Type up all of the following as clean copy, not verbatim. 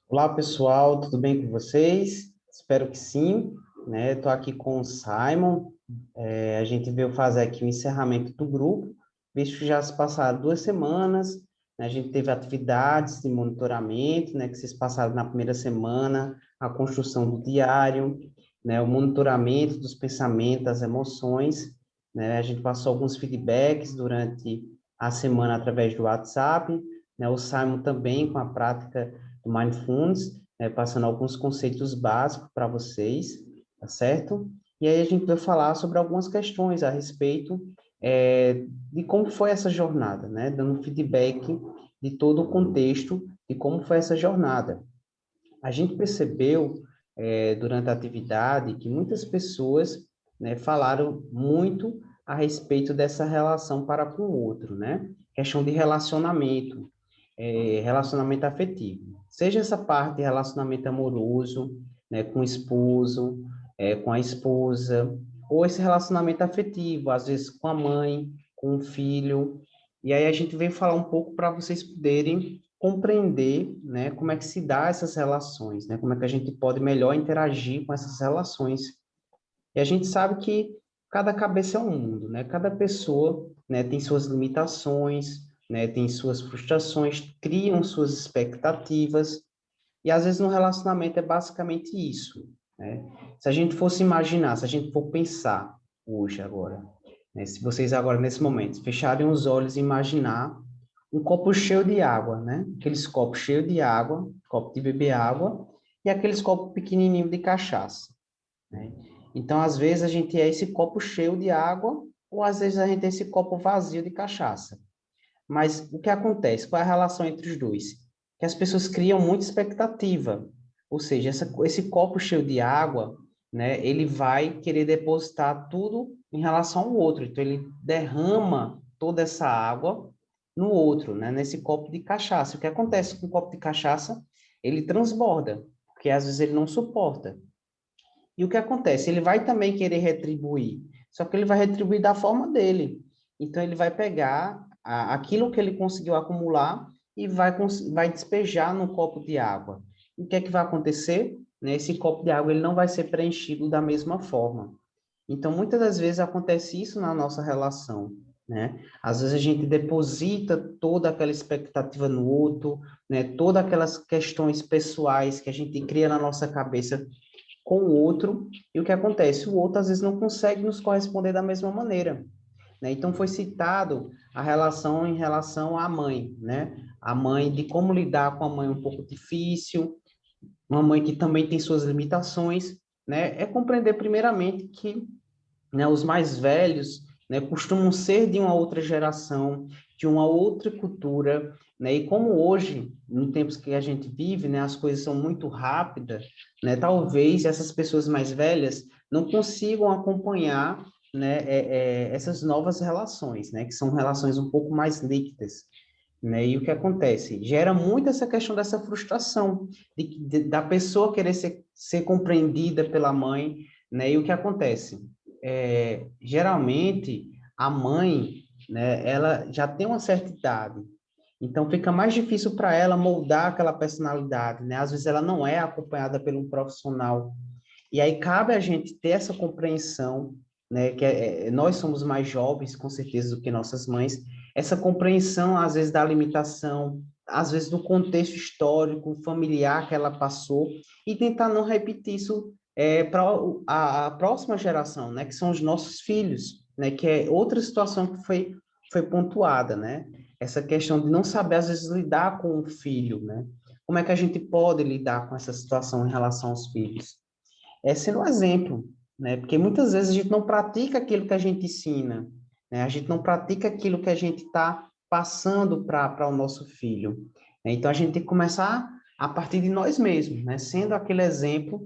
Olá, pessoal, tudo bem com vocês? Espero que sim, né? Estou aqui com o Simon. A gente veio fazer aqui o encerramento do grupo, visto que já se passaram 2 semanas, né? A gente teve atividades de monitoramento, né? Que vocês passaram na primeira semana, a construção do diário, né? O monitoramento dos pensamentos, das emoções, né? A gente passou alguns feedbacks durante a semana através do WhatsApp, né? O Simon também com a prática do Mindfulness, passando alguns conceitos básicos para vocês, tá certo? E aí a gente vai falar sobre algumas questões a respeito de como foi essa jornada, né? Dando feedback de todo o contexto de como foi essa jornada. A gente percebeu, durante a atividade, que muitas pessoas, né, falaram muito a respeito dessa relação para com o outro, né? Questão de relacionamento, relacionamento afetivo. Seja essa parte de relacionamento amoroso, né, com o esposo, com a esposa, ou esse relacionamento afetivo, às vezes com a mãe, com o filho. E aí a gente vem falar um pouco para vocês poderem compreender, né, como é que se dá essas relações, né, como é que a gente pode melhor interagir com essas relações. E a gente sabe que cada cabeça é um mundo, né? Cada pessoa, né, tem suas limitações, né, tem suas frustrações, criam suas expectativas, e às vezes no relacionamento é basicamente isso, né? Se a gente fosse imaginar, se a gente for pensar hoje agora, né, se vocês agora nesse momento fecharem os olhos e imaginar um copo cheio de água, né? Aqueles copos cheios de água, copo de beber água, e aqueles copos pequenininhos de cachaça, né? Então, às vezes, a gente é esse copo cheio de água, ou às vezes a gente é esse copo vazio de cachaça. Mas o que acontece? Qual é a relação entre os dois? Que as pessoas criam muita expectativa. Ou seja, esse copo cheio de água, né, ele vai querer depositar tudo em relação ao outro. Então, ele derrama toda essa água no outro, né, nesse copo de cachaça. O que acontece com o copo de cachaça? Ele transborda, porque às vezes ele não suporta. E o que acontece? Ele vai também querer retribuir, só que ele vai retribuir da forma dele. Então, ele vai pegar aquilo que ele conseguiu acumular e vai despejar no copo de água. E o que é que vai acontecer? Né? Esse copo de água ele não vai ser preenchido da mesma forma. Então, muitas das vezes acontece isso na nossa relação, né? Às vezes a gente deposita toda aquela expectativa no outro, né? Todas aquelas questões pessoais que a gente cria na nossa cabeça com o outro, e o que acontece? O outro às vezes não consegue nos corresponder da mesma maneira, né? Então foi citado a relação em relação à mãe, né? A mãe, de como lidar com a mãe um pouco difícil, uma mãe que também tem suas limitações, né? É compreender primeiramente que, né, os mais velhos, né, costumam ser de uma outra geração, de uma outra cultura, né, e como hoje, no tempos que a gente vive, né, as coisas são muito rápidas, né, talvez essas pessoas mais velhas não consigam acompanhar, né, essas novas relações, né, que são relações um pouco mais líquidas, né, e o que acontece? Gera muito essa questão dessa frustração da pessoa querer ser compreendida pela mãe, né, e o que acontece? Geralmente a mãe, né, ela já tem uma certa idade, então fica mais difícil para ela moldar aquela personalidade, né? Às vezes ela não é acompanhada por um profissional. E aí cabe a gente ter essa compreensão, né? Que nós somos mais jovens, com certeza, do que nossas mães, essa compreensão, às vezes, da limitação, às vezes, do contexto histórico, familiar que ela passou, e tentar não repetir isso para a próxima geração, né? Que são os nossos filhos, né? Que é outra situação que foi pontuada, né? Essa questão de não saber, às vezes, lidar com o filho, né? Como é que a gente pode lidar com essa situação em relação aos filhos? Sendo um exemplo, né? Porque muitas vezes a gente não pratica aquilo que a gente ensina, né? A gente não pratica aquilo que a gente está passando para o nosso filho, né? Então a gente tem que começar a partir de nós mesmos, né? Sendo aquele exemplo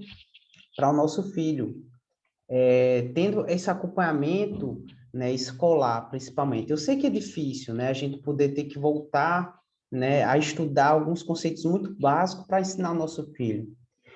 para o nosso filho, tendo esse acompanhamento, né, escolar, principalmente. Eu sei que é difícil, né? A gente poder ter que voltar, né, a estudar alguns conceitos muito básicos para ensinar o nosso filho.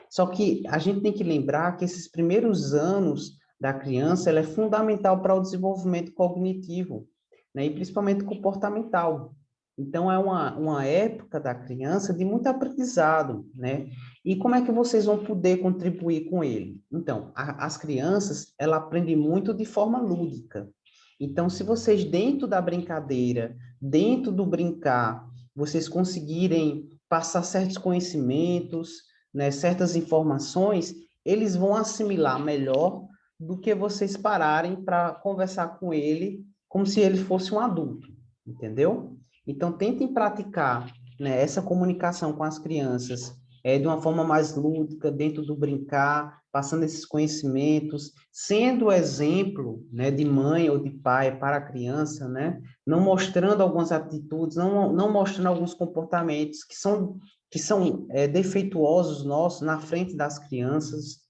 Só que a gente tem que lembrar que esses primeiros anos da criança, ela é fundamental para o desenvolvimento cognitivo, né? E principalmente comportamental. Então, é uma época da criança de muito aprendizado, né? E como é que vocês vão poder contribuir com ele? Então, as crianças, ela aprendem muito de forma lúdica. Então, se vocês, dentro da brincadeira, dentro do brincar, vocês conseguirem passar certos conhecimentos, né, certas informações, eles vão assimilar melhor do que vocês pararem para conversar com ele como se ele fosse um adulto, entendeu? Então, tentem praticar, né, essa comunicação com as crianças de uma forma mais lúdica, dentro do brincar, passando esses conhecimentos, sendo exemplo, né, de mãe ou de pai para a criança, né, não mostrando algumas atitudes, não mostrando alguns comportamentos que são defeituosos nossos na frente das crianças.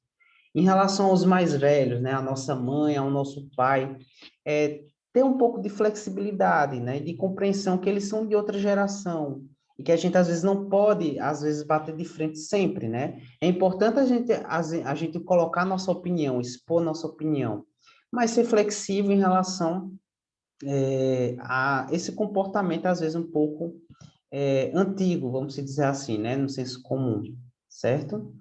Em relação aos mais velhos, né, a nossa mãe, ao nosso pai, ter um pouco de flexibilidade, né, de compreensão que eles são de outra geração e que a gente às vezes não pode, às vezes bater de frente sempre, né? É importante a gente colocar nossa opinião, expor nossa opinião, mas ser flexível em relação a esse comportamento às vezes um pouco antigo, vamos dizer assim, né, no senso comum, certo?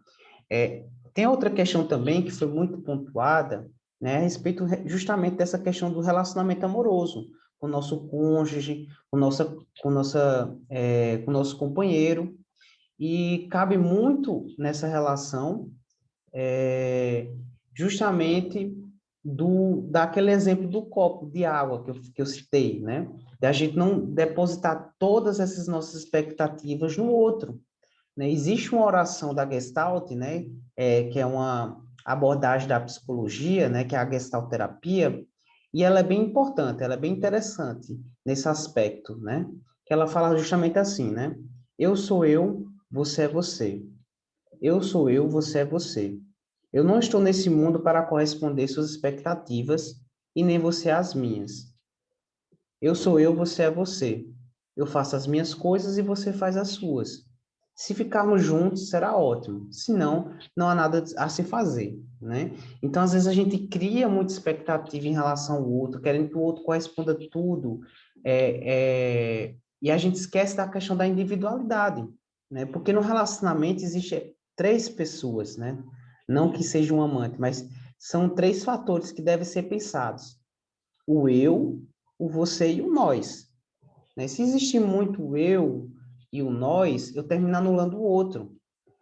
É, tem outra questão também que foi muito pontuada, né, a respeito justamente dessa questão do relacionamento amoroso com o nosso cônjuge, com o nosso companheiro, e cabe muito nessa relação é, justamente daquele exemplo do copo de água que eu citei, né? Da gente não depositar todas essas nossas expectativas no outro, né? Existe uma oração da Gestalt, né, que é uma abordagem da psicologia, né, que é a Gestalt terapia, e ela é bem importante, ela é bem interessante nesse aspecto, né? Que ela fala justamente assim, né? Eu sou eu, você é você. Eu sou eu, você é você. Eu não estou nesse mundo para corresponder suas expectativas e nem você às minhas. Eu sou eu, você é você. Eu faço as minhas coisas e você faz as suas. Se ficarmos juntos, será ótimo. Se não, não há nada a se fazer, né? Então, às vezes, a gente cria muita expectativa em relação ao outro, querendo que o outro corresponda tudo, e a gente esquece da questão da individualidade, né? Porque no relacionamento existe três pessoas, né? Não que seja um amante, mas são três fatores que devem ser pensados: o eu, o você e o nós, né? Se existir muito o eu e o nós, eu termino anulando o outro.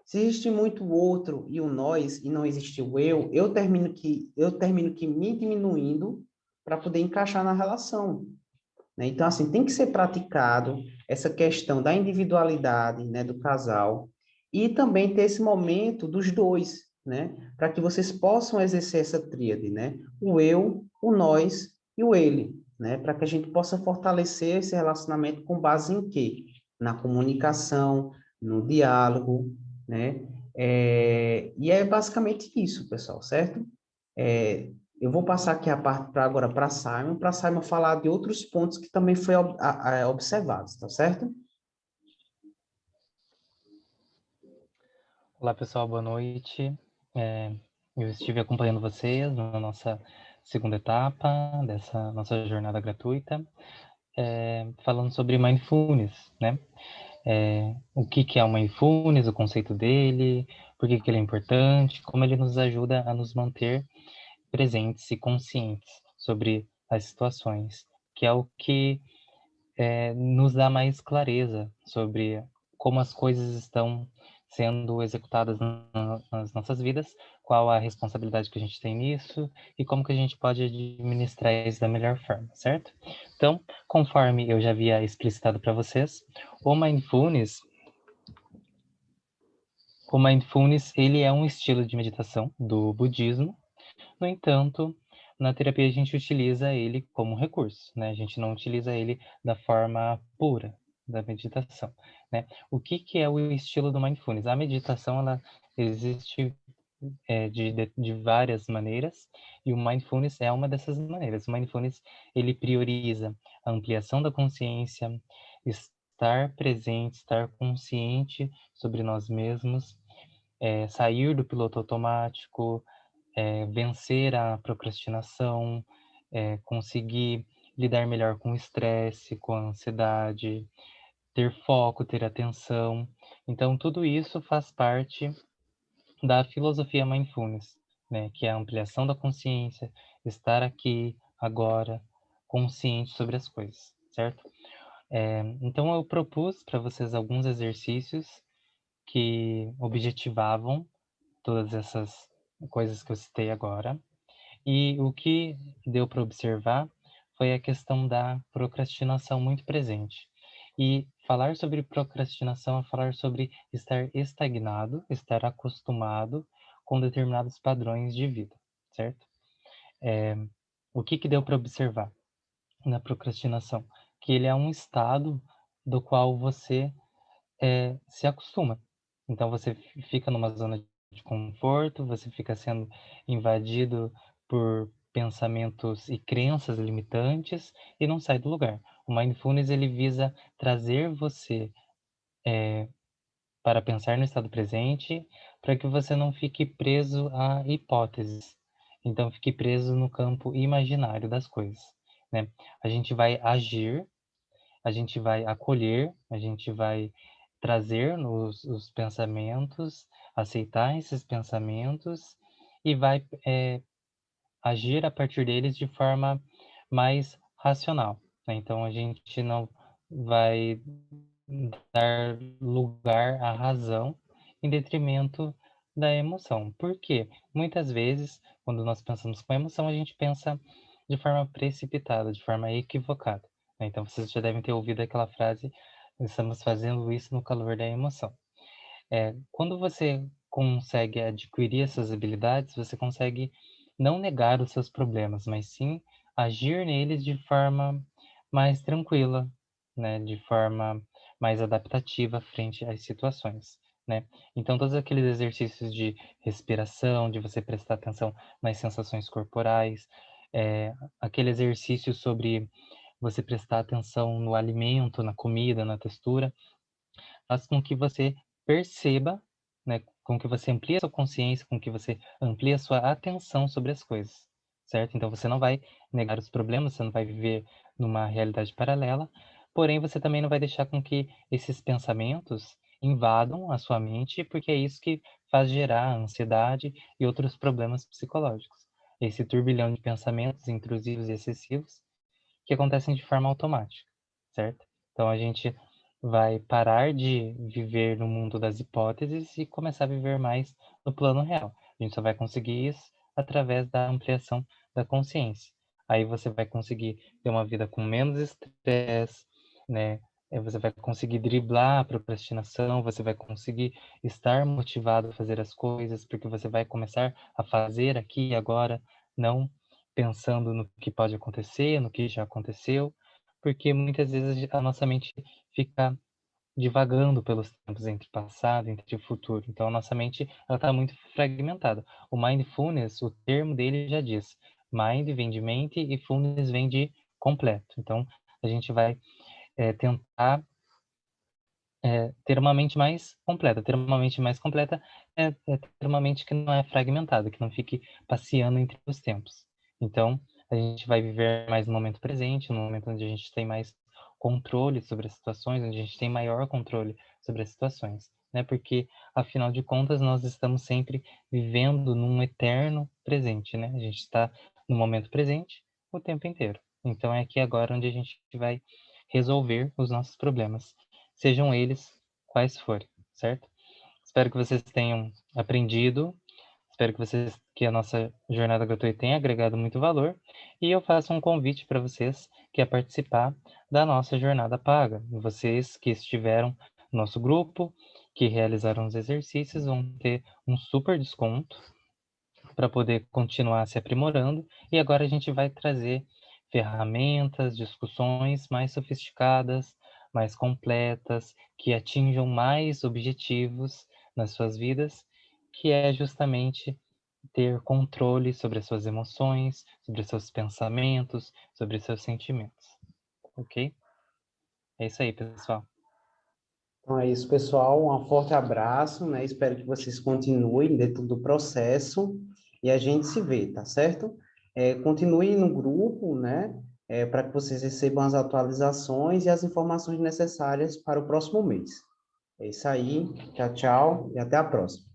Se existir muito o outro e o nós e não existir o eu termino que me diminuindo para poder encaixar na relação, né? Então, assim, tem que ser praticado essa questão da individualidade, né, do casal, e também ter esse momento dos dois, né, para que vocês possam exercer essa tríade, né, o eu, o nós e o ele, né, para que a gente possa fortalecer esse relacionamento com base em quê? Na comunicação, no diálogo, né, e é basicamente isso, pessoal, certo? Eu vou passar aqui a parte agora para Simon falar de outros pontos que também foi observados, tá certo? Olá, pessoal, boa noite. Eu estive acompanhando vocês na nossa segunda etapa dessa nossa jornada gratuita, falando sobre Mindfulness, né? O que é o Mindfulness, o conceito dele, por que ele é importante, como ele nos ajuda a nos manter presentes e conscientes sobre as situações, que é o que nos dá mais clareza sobre como as coisas estão sendo executadas nas nossas vidas, qual a responsabilidade que a gente tem nisso e como que a gente pode administrar isso da melhor forma, certo? Então, conforme eu já havia explicitado para vocês, o mindfulness, o mindfulness, ele é um estilo de meditação do budismo. No entanto, na terapia a gente utiliza ele como recurso, né? A gente não utiliza ele da forma pura da meditação, né? O que é o estilo do mindfulness? A meditação, ela existe de várias maneiras e o mindfulness é uma dessas maneiras. O mindfulness, ele prioriza a ampliação da consciência, estar presente, estar consciente sobre nós mesmos, sair do piloto automático, vencer a procrastinação, conseguir lidar melhor com o estresse, com a ansiedade, ter foco, ter atenção. Então, tudo isso faz parte da filosofia Mindfulness, né? Que é a ampliação da consciência, estar aqui, agora, consciente sobre as coisas, certo? Então, eu propus para vocês alguns exercícios que objetivavam todas essas coisas que eu citei agora. E o que deu para observar foi a questão da procrastinação muito presente. E falar sobre procrastinação é falar sobre estar estagnado, estar acostumado com determinados padrões de vida, certo? O que deu para observar na procrastinação? Que ele é um estado do qual você se acostuma. Então você fica numa zona de conforto, você fica sendo invadido por pensamentos e crenças limitantes e não sai do lugar. O Mindfulness ele visa trazer você para pensar no estado presente, para que você não fique preso a hipóteses. Então fique preso no campo imaginário das coisas, né? A gente vai agir, a gente vai acolher, a gente vai trazer os pensamentos, aceitar esses pensamentos e vai agir a partir deles de forma mais racional, né? Então a gente não vai dar lugar à razão em detrimento da emoção. Por quê? Muitas vezes, quando nós pensamos com emoção, a gente pensa de forma precipitada, de forma equivocada, né? Então vocês já devem ter ouvido aquela frase: estamos fazendo isso no calor da emoção. Quando você consegue adquirir essas habilidades, você consegue não negar os seus problemas, mas sim agir neles de forma mais tranquila, né? De forma mais adaptativa frente às situações, né? Então, todos aqueles exercícios de respiração, de você prestar atenção nas sensações corporais, aquele exercício sobre você prestar atenção no alimento, na comida, na textura, faz com que você perceba, né, com que você amplie a sua consciência, com que você amplie a sua atenção sobre as coisas, certo? Então você não vai negar os problemas, você não vai viver numa realidade paralela, porém você também não vai deixar com que esses pensamentos invadam a sua mente, porque é isso que faz gerar ansiedade e outros problemas psicológicos. Esse turbilhão de pensamentos intrusivos e excessivos que acontecem de forma automática, certo? Então a gente vai parar de viver no mundo das hipóteses e começar a viver mais no plano real. A gente só vai conseguir isso através da ampliação da consciência. Aí você vai conseguir ter uma vida com menos estresse, né? Você vai conseguir driblar a procrastinação, você vai conseguir estar motivado a fazer as coisas, porque você vai começar a fazer aqui e agora, não pensando no que pode acontecer, no que já aconteceu, porque muitas vezes a nossa mente fica divagando pelos tempos entre passado e entre o futuro. Então, a nossa mente ela está muito fragmentada. O mindfulness, o termo dele já diz, mind vem de mente e fullness vem de completo. Então, a gente vai tentar ter uma mente mais completa. Ter uma mente mais completa é ter uma mente que não é fragmentada, que não fique passeando entre os tempos. Então, a gente vai viver mais no momento presente, no momento onde a gente tem mais controle sobre as situações, onde a gente tem maior controle sobre as situações, né? Porque, afinal de contas, nós estamos sempre vivendo num eterno presente, né? A gente está no momento presente o tempo inteiro. Então, é aqui agora onde a gente vai resolver os nossos problemas, sejam eles quais forem, certo? Espero que vocês tenham aprendido, espero que a nossa jornada gratuita tenha agregado muito valor, e eu faço um convite para vocês que é participar da nossa jornada paga. Vocês que estiveram no nosso grupo, que realizaram os exercícios, vão ter um super desconto para poder continuar se aprimorando, e agora a gente vai trazer ferramentas, discussões mais sofisticadas, mais completas, que atinjam mais objetivos nas suas vidas, que é justamente ter controle sobre as suas emoções, sobre os seus pensamentos, sobre os seus sentimentos. Ok? É isso aí, pessoal. Então é isso, pessoal. Um forte abraço, né? Espero que vocês continuem dentro do processo e a gente se vê, tá certo? Continue no grupo, né? para que vocês recebam as atualizações e as informações necessárias para o próximo mês. É isso aí, tchau, tchau, e até a próxima.